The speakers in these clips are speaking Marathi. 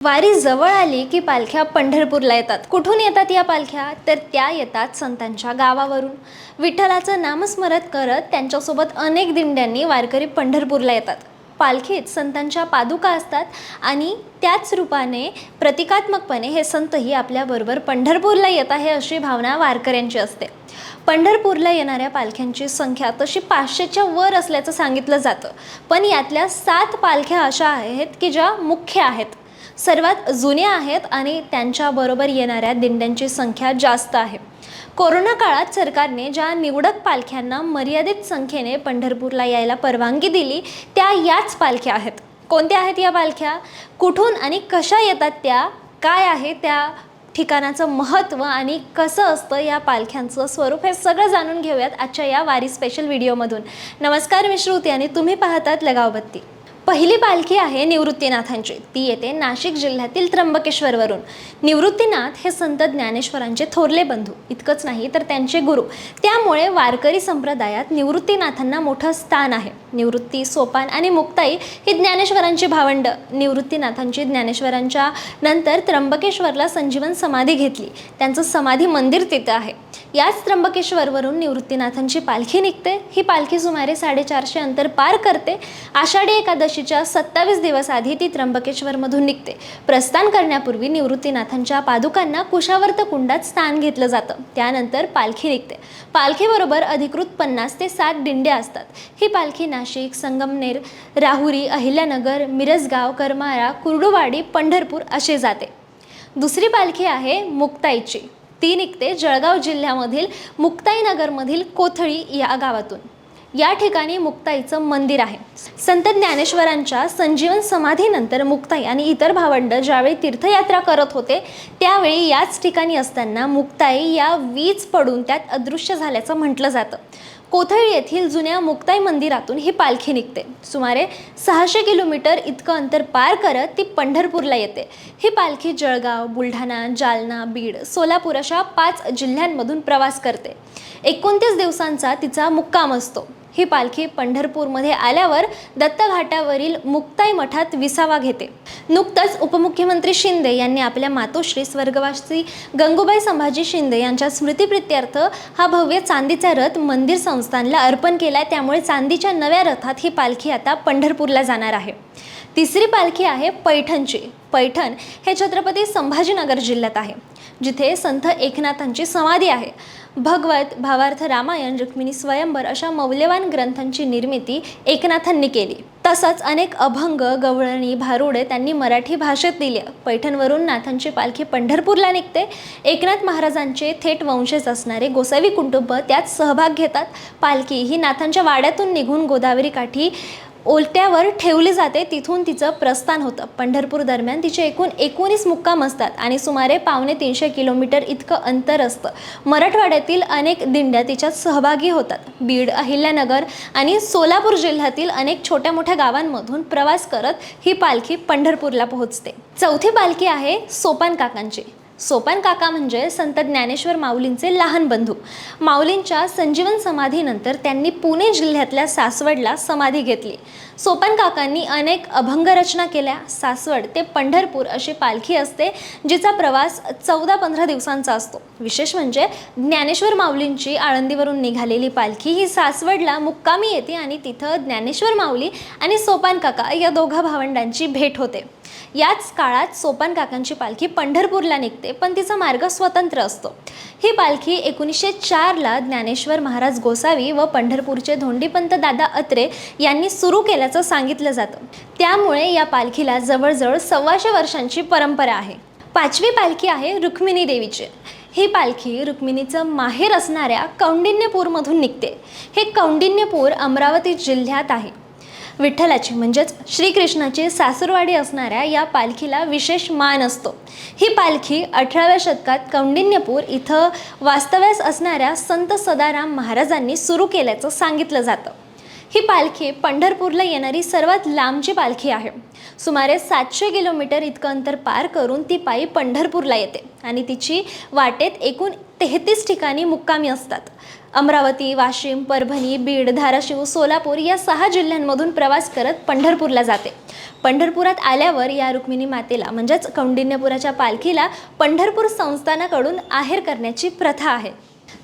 वारी जवळ आली की पालख्या पंढरपूरला येतात. कुठून येतात या पालख्या? तर त्या येतात संतांच्या गावावरून. विठ्ठलाचं नामस्मरण करत त्यांच्यासोबत अनेक दिंड्यांनी वारकरी पंढरपूरला येतात. पालखीत संतांच्या पादुका असतात आणि त्याच रूपाने प्रतिकात्मकपणे हे संतही आपल्याबरोबर पंढरपूरला येत आहे अशी भावना वारकऱ्यांची असते. पंढरपूरला येणाऱ्या पालख्यांची संख्या तशी 500च्या वर असल्याचं सांगितलं जातं. पण यातल्या 7 पालख्या अशा आहेत की ज्या मुख्य आहेत, सर्वात जुन्या आहेत आणि त्यांच्याबरोबर येणाऱ्या दिंड्यांची संख्या जास्त आहे. कोरोना काळात सरकारने ज्या निवडक पालख्यांना मर्यादित संख्येने पंढरपूरला यायला परवानगी दिली त्या याच पालख्या आहेत. कोणत्या आहेत या पालख्या? कुठून आणि कशा येतात त्या? काय आहे त्या ठिकाणाचं महत्त्व आणि कसं असतं या पालख्यांचं स्वरूप? हे सगळं जाणून घेऊयात आजच्या या वारी स्पेशल व्हिडिओमधून. नमस्कार, मी श्रुती आणि तुम्ही पाहतात लगावबत्ती. पहिली पालखी आहे निवृत्तीनाथांची. ती येते नाशिक जिल्ह्यातील त्र्यंबकेश्वरवरून. निवृत्तीनाथ हे संत ज्ञानेश्वरांचे थोरले बंधू. इतकंच नाही तर त्यांचे गुरु. त्यामुळे वारकरी संप्रदायात निवृत्तीनाथांना मोठं स्थान आहे. निवृत्ती, सोपान आणि मुक्ताई ही ज्ञानेश्वरांची भावंड. निवृत्तीनाथांची ज्ञानेश्वरांच्या नंतर त्र्यंबकेश्वरला संजीवन समाधी घेतली. त्यांचं समाधी मंदिर तिथे आहे. याच त्र्यंबकेश्वरवरून निवृत्तीनाथांची पालखी निघते. ही पालखी सुमारे 450 अंतर पार करते. आषाढी एकादशीच्या 27 दिवस आधी ती त्र्यंबकेश्वरमधून निघते. प्रस्थान करण्यापूर्वी निवृत्तीनाथांच्या पादुकांना कुशावर्त कुंडात स्थान घेतलं जातं. त्यानंतर पालखी निघते. पालखीबरोबर अधिकृत 50 ते 60 दिंड्या असतात. ही पालखी नाशिक, संगमनेर, राहुरी, अहिल्यानगर, मिरजगाव, करमाळा, कुर्डुवाडी, पंढरपूर असे जाते. दुसरी पालखी आहे मुक्ताईची. ती निघते जळगाव जिल्ह्यामधील मुक्ताईनगरमधील कोथळी या गावातून. या ठिकाणी मुक्ताईचं मंदिर आहे. संत ज्ञानेश्वरांच्या संजीवन समाधीनंतर मुक्ताई आणि इतर भावंड ज्यावेळी तीर्थयात्रा करत होते त्यावेळी याच ठिकाणी असताना मुक्ताई या वीज पडून त्यात अदृश्य झाल्याचं म्हटलं जातं. कोथळी येथील जुन्या मुक्ताई मंदिरातून ही पालखी निघते. सुमारे 600 किलोमीटर इतकं अंतर पार करत ती पंढरपूरला येते. ही पालखी जळगाव, बुलढाणा, जालना, बीड, सोलापूर अशा 5 जिल्ह्यांमधून प्रवास करते. 29 दिवसांचा तिचा मुक्काम असतो. ही पालखी पंढरपूरमध्ये आल्यावर दत्तघाटावरील मुक्ताई मठात विसावा घेते. नुकतंच उपमुख्यमंत्री शिंदे यांनी आपल्या मातोश्री स्वर्गवासी गंगूबाई संभाजी शिंदे यांच्या स्मृतिप्रित्यर्थ हा भव्य चांदीचा रथ मंदिर संस्थानला अर्पण केला. त्यामुळे चांदीच्या नव्या रथात ही पालखी आता पंढरपूरला जाणार आहे. तिसरी पालखी आहे पैठणची. पैठण हे छत्रपती संभाजीनगर जिल्ह्यात आहे, जिथे संत एकनाथांची समाधी आहे. भगवत, भावार्थ रामायण, रुक्मिणी स्वयंवर अशा मौल्यवान ग्रंथांची निर्मिती एकनाथांनी केली. तसंच अनेक अभंग, गवळणी, भारुडे त्यांनी मराठी भाषेत दिली. पैठणवरून नाथांची पालखी पंढरपूरला निघते. एकनाथ महाराजांचे थेट वंशज असणारे गोसावी कुटुंब त्यात सहभाग घेतात. पालखी ही नाथांच्या वाड्यातून निघून गोदावरी काठी ओलट्यावर ठेवली जाते. तिथून तिचं प्रस्थान होतं. पंढरपूर दरम्यान तिचे एकूण 19 मुक्काम असतात आणि सुमारे 250 किलोमीटर इतकं अंतर असतं. मराठवाड्यातील अनेक दिंड्या तिच्यात सहभागी होतात. बीड, अहिल्यानगर आणि सोलापूर जिल्ह्यातील अनेक छोट्या मोठ्या गावांमधून प्रवास करत ही पालखी पंढरपूरला पोहोचते. चौथी पालखी आहे सोपान काकांची. सोपान काका म्हणजे संत ज्ञानेश्वर माऊलींचे लहान बंधू. माऊलींच्या संजीवन समाधीनंतर त्यांनी पुणे जिल्ह्यातल्या सासवडला समाधी घेतली. सोपान काकांनी अनेक अभंग रचना केल्या. सासवड ते पंढरपूर अशी पालखी असते, जिचा प्रवास 14-15 दिवसांचा असतो. विशेष म्हणजे ज्ञानेश्वर माऊलींची आळंदीवरून निघालेली पालखी ही सासवडला मुक्कामी येते आणि तिथं ज्ञानेश्वर माऊली आणि सोपान काका या दोघा भावंडांची भेट होते. याच काळात सोपान काकांची पालखी पंढरपूरला निघते, पण तिचा मार्ग स्वतंत्र असतो. ही पालखी 1904ला ज्ञानेश्वर महाराज गोसावी व पंढरपूरचे धोंडीपंत दादा अत्रे यांनी सुरू केल्याचं सांगितलं जातं. त्यामुळे या पालखीला जवळजवळ 125 वर्षांची परंपरा आहे. पाचवी पालखी आहे रुक्मिणी देवीची. ही पालखी रुक्मिणीचं माहेर असणाऱ्या कौंडिण्यपूरमधून निघते. हे कौंडिण्यपूर अमरावती जिल्ह्यात आहे. विठ्ठलाची म्हणजेच श्रीकृष्णाची सासूरवाडी असणाऱ्या या पालखीला विशेष मान असतो. ही पालखी 18व्या शतकात कौंडिण्यपूर इथं वास्तव्यास असणाऱ्या संत सदाराम महाराजांनी सुरू केल्याचं सांगितलं जातं. ही पालखी पंढरपूरला येणारी सर्वात लांबची पालखी आहे. सुमारे 700 किलोमीटर इतकं अंतर पार करून ती पायी पंढरपूरला येते आणि तिची वाटेत एकूण 33 ठिकाणी मुक्कामी असतात. अमरावती, वाशिम, परभणी, बीड, धाराशिव, सोलापूर या 6 जिल्ह्यांमधून प्रवास करत पंढरपूरला जाते. पंढरपुरात आल्यावर या रुक्मिणी मातेला म्हणजेच कौंडिण्यपुराच्या पालखीला पंढरपूर संस्थानाकडून आहेर करण्याची प्रथा आहे.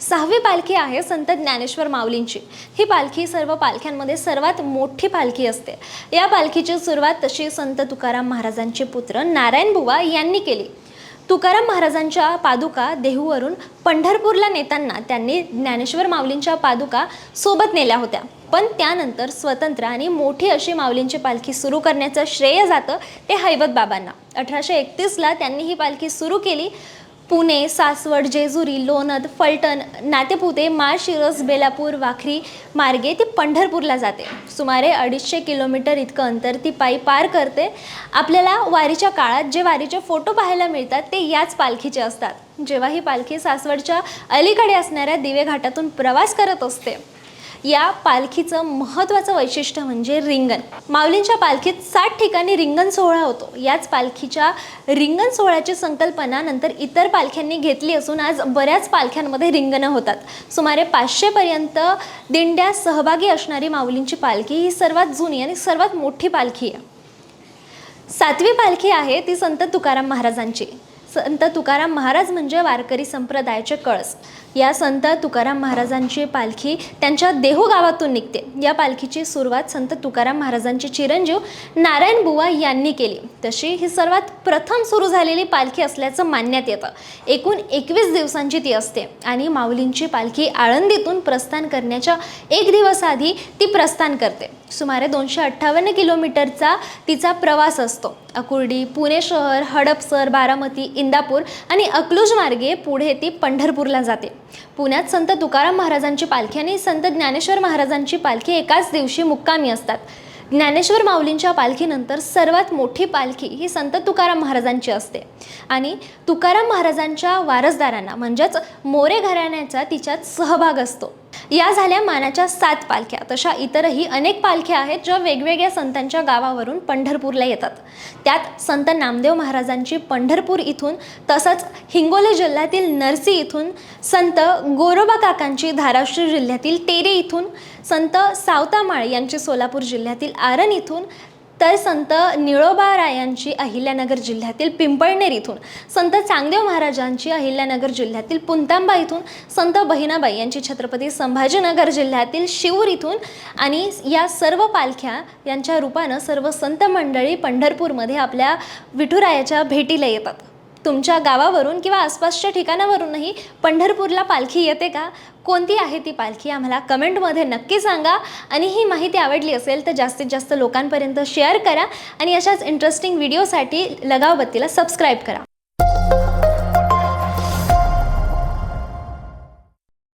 6वी पालखी आहे संत ज्ञानेश्वर माऊलींची. ही पालखी सर्व पालख्यांमध्ये सर्वात मोठी पालखी असते. या पालखीची सुरुवात तशी संत तुकाराम महाराजांचे पुत्र नारायण बुवा यांनी केली. तुकाराम महाराजांच्या पादुका देहूवरून पंढरपूरला नेताना त्यांनी ज्ञानेश्वर माऊलींच्या पादुका सोबत नेल्या होत्या. पण त्यानंतर स्वतंत्र आणि मोठी अशी माऊलींची पालखी सुरू करण्याचं श्रेय जातं ते हैबत बाबांना. 1831ला त्यांनी ही पालखी सुरू केली. पुणे, सासवड, जेजुरी, लोणंद, फलटण, नातेपुते, माळशिरस, बेलापूर, वाखरी मार्गे ती पंढरपूरला जाते. सुमारे 250 किलोमीटर इतकं अंतर ती पायी पार करते. आपल्याला वारीच्या काळात जे वारीचे फोटो पाहायला मिळतात ते याच पालखीचे असतात. जेव्हा ही पालखी सासवडच्या अलीकडे असणाऱ्या दिवे घाटातून प्रवास करत असते, या पालखीचं महत्त्वाचं वैशिष्ट्य म्हणजे रिंगण. माऊलींच्या पालखीत 60 ठिकाणी रिंगण सोहळा होतो. याच पालखीच्या रिंगण सोहळ्याची संकल्पना नंतर इतर पालख्यांनी घेतली असून आज बऱ्याच पालख्यांमध्ये रिंगणं होतात. सुमारे 500 पर्यंत दिंड्या सहभागी असणारी माऊलींची पालखी ही सर्वात जुनी आणि सर्वात मोठी पालखी आहे. 7वी पालखी आहे ती संत तुकाराम महाराजांची. संत तुकाराम महाराज म्हणजे वारकरी संप्रदायाचे कळस. या संत तुकाराम महाराजांची पालखी त्यांच्या देहू गावातून निघते. या पालखीची सुरुवात संत तुकाराम महाराजांचे चिरंजीव नारायण बुवा यांनी केली. तशी ही सर्वात प्रथम सुरू झालेली पालखी असल्याचं मानण्यात येतं. एकूण 21 दिवसांची ती असते आणि माऊलींची पालखी आळंदीतून प्रस्थान करण्याच्या 1 दिवस आधी ती प्रस्थान करते. सुमारे 258 किलोमीटरचा तिचा प्रवास असतो. अकुर्डी, पुणे शहर, हडपसर, बारामती, इंदापूर आणि अकलूज मार्गे पुढे ती पंढरपूरला जाते. पुण्यात संत तुकाराम महाराजांची पालखी आणि संत ज्ञानेश्वर महाराजांची पालखी एकाच दिवशी मुक्कामी असतात. ज्ञानेश्वर माऊलींच्या पालखीनंतर सर्वात मोठी पालखी ही संत तुकाराम महाराजांची असते आणि तुकाराम महाराजांच्या वारसदारांना म्हणजेच मोरे घराण्याचा तिच्यात सहभाग असतो. या झाल्या मानाच्या 7 पालख्या. तशा इतरही अनेक पालख्या आहेत ज्या वेगवेगळ्या संतांच्या गावावरून पंढरपूरला येतात. त्यात संत नामदेव महाराजांची पंढरपूर इथून, तसंच हिंगोली जिल्ह्यातील नरसी इथून, संत गोरोबा काकांची धाराशिव जिल्ह्यातील तेरे इथून, संत सावतामाळ यांची सोलापूर जिल्ह्यातील आरण इथून, तर संत निळोबारायांची अहिल्यानगर जिल्ह्यातील पिंपळनेर इथून, संत चांगदेव महाराजांची अहिल्यानगर जिल्ह्यातील पुंतांबा इथून, संत बहिणाबाई यांची छत्रपती संभाजीनगर जिल्ह्यातील शिवूर इथून आणि या सर्व पालख्या यांच्या रूपानं सर्व संत मंडळी पंढरपूरमध्ये आपल्या विठुरायाच्या भेटीला येतात. तुमच्या गावावरून किंवा आसपासच्या ठिकाणावरूनही पंढरपूरला पालखी येते का? कोणती आहे ती पालखी आम्हाला कमेंटमध्ये नक्की सांगा. आणि ही माहिती आवडली असेल तर जास्तीत जास्त लोकांपर्यंत शेअर करा आणि अशाच इंटरेस्टिंग व्हिडिओसाठी लगाव बत्तीला सबस्क्राईब करा.